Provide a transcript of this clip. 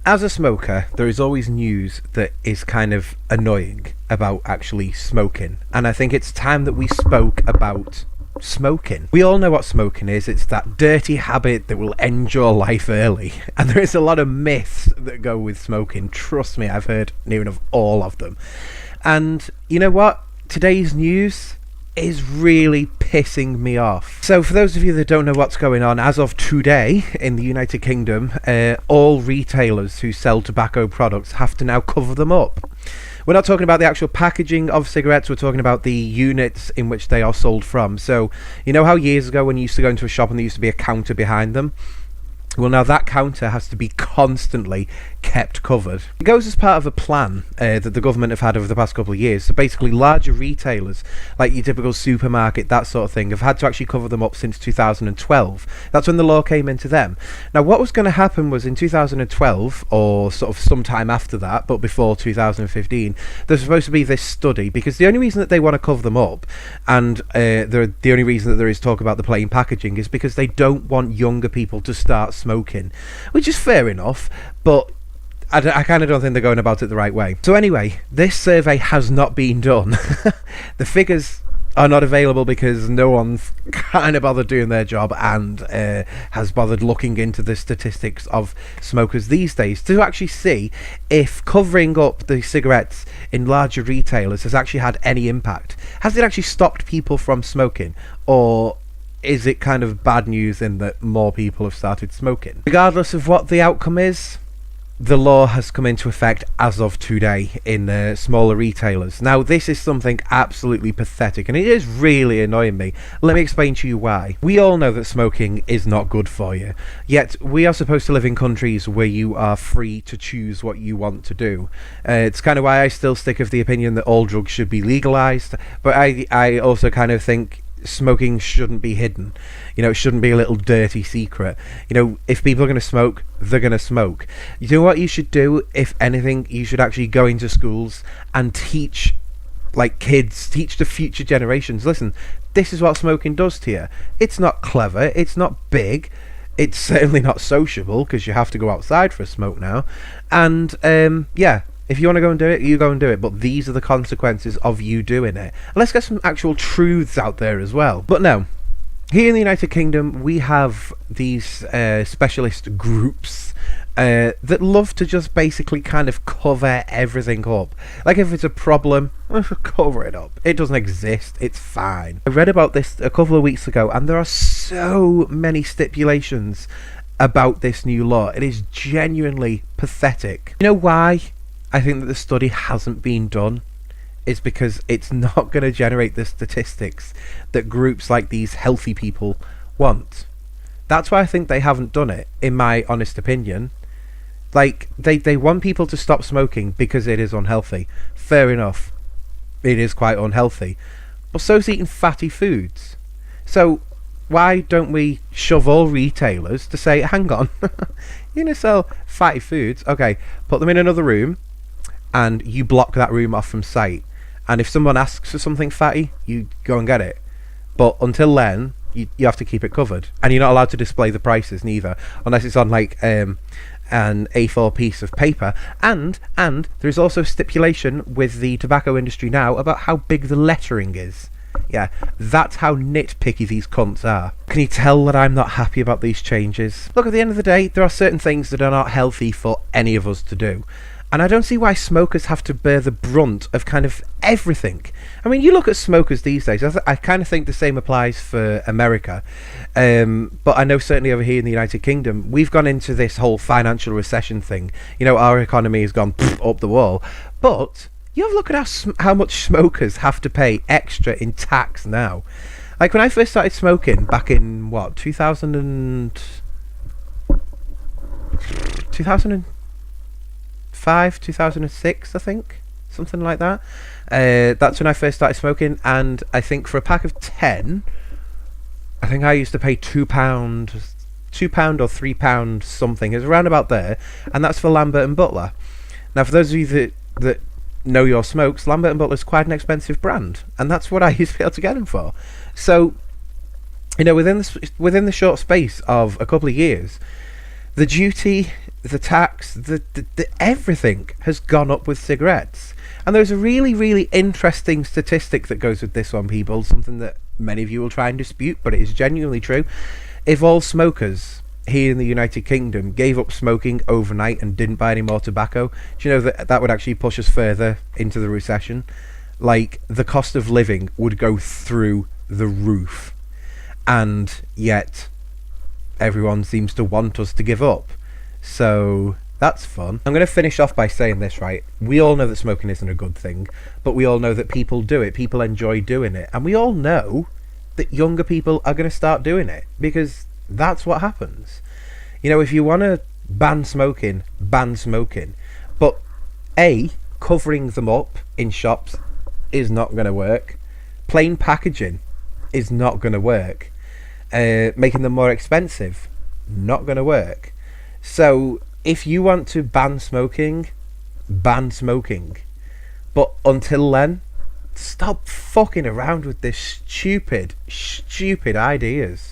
As a smoker, there is always news that is kind of annoying about actually smoking. And I think it's time that we spoke about smoking. We all know what smoking is. It's that dirty habit that will end your life early. And there is a lot of myths that go with smoking. Trust me, I've heard near enough all of them. And you know what? Today's news is really pissing me off. So for those of you that don't know what's going on, as of today in the United Kingdom, all retailers who sell tobacco products have to now cover them up. We're not talking about the actual packaging of cigarettes, we're talking about the units in which they are sold from. So you know how years ago when you used to go into a shop and there used to be a counter behind them? Well, now that counter has to be constantly kept covered. It goes as part of a plan that the government have had over the past couple of years. So basically larger retailers, like your typical supermarket, that sort of thing, have had to actually cover them up since 2012. That's when the law came into them. Now what was going to happen was in 2012, or sort of sometime after that, but before 2015, there's supposed to be this study, because the only reason that they want to cover them up, and the only reason that there is talk about the plain packaging, is because they don't want younger people to start smoking, which is fair enough, but I kind of don't think they're going about it the right way. So anyway, this survey has not been done. The figures are not available because no one's kind of bothered doing their job and has bothered looking into the statistics of smokers these days to actually see if covering up the cigarettes in larger retailers has actually had any impact. Has it actually stopped people from smoking, or is it kind of bad news in that more people have started smoking? Regardless of what the outcome is, the law has come into effect as of today in smaller retailers. Now this is something absolutely pathetic, and it is really annoying me. Let me explain to you why. We all know that smoking is not good for you, yet we are supposed to live in countries where you are free to choose what you want to do. It's kind of why I still stick of the opinion that all drugs should be legalized, but I also kind of think smoking shouldn't be hidden. You know, it shouldn't be a little dirty secret. You know, if people are going to smoke, they're going to smoke. You know what you should do? If anything, you should actually go into schools and teach, like, kids, teach the future generations, listen, this is what smoking does to you. It's not clever, it's not big, it's certainly not sociable, because you have to go outside for a smoke now. And yeah, if you want to go and do it, you go and do it, but these are the consequences of you doing it. And let's get some actual truths out there as well. But no, here in the United Kingdom, we have these specialist groups that love to just basically kind of cover everything up. Like, if it's a problem, cover it up. It doesn't exist, it's fine. I read about this a couple of weeks ago, and there are so many stipulations about this new law. It is genuinely pathetic. You know why I think that the study hasn't been done? Is because it's not going to generate the statistics that groups like these healthy people want. That's why I think they haven't done it, in my honest opinion. Like, they want people to stop smoking because it is unhealthy. Fair enough, it is quite unhealthy, but so's eating fatty foods. So why don't we shove all retailers to say, hang on, you're going to sell fatty foods, okay, put them in another room and you block that room off from sight. And if someone asks for something fatty, you go and get it. But until then, you have to keep it covered. And you're not allowed to display the prices neither, unless it's on like an A4 piece of paper. And there's also stipulation with the tobacco industry now about how big the lettering is. Yeah, that's how nitpicky these cunts are. Can you tell that I'm not happy about these changes? Look, at the end of the day, there are certain things that are not healthy for any of us to do. And I don't see why smokers have to bear the brunt of kind of everything. I mean, you look at smokers these days, I kind of think the same applies for America. But I know certainly over here in the United Kingdom, we've gone into this whole financial recession thing. You know, our economy has gone up the wall. But you have a look at how much smokers have to pay extra in tax now. Like, when I first started smoking back in, what, 2005, 2006, I think, something like that. That's when I first started smoking, and I think for a pack of 10, I think I used to pay £2 or £3 something. It was around about there, and that's for Lambert and Butler. Now, for those of you that know your smokes, Lambert and Butler is quite an expensive brand, and that's what I used to be able to get them for. So, you know, within the short space of a couple of years, the duty the tax, the everything has gone up with cigarettes. And there's a really, really interesting statistic that goes with this one, people. Something that many of you will try and dispute, but it is genuinely true. If all smokers here in the United Kingdom gave up smoking overnight and didn't buy any more tobacco, do you know that that would actually push us further into the recession? Like, the cost of living would go through the roof. And yet, everyone seems to want us to give up. So, that's fun. I'm going to finish off by saying this, right? We all know that smoking isn't a good thing, but we all know that people do it. People enjoy doing it. And we all know that younger people are going to start doing it, because that's what happens. You know, if you want to ban smoking, ban smoking. But A, covering them up in shops is not going to work. Plain packaging is not going to work. Making them more expensive, not going to work. So if you want to ban smoking, ban smoking. But until then, stop fucking around with this stupid ideas.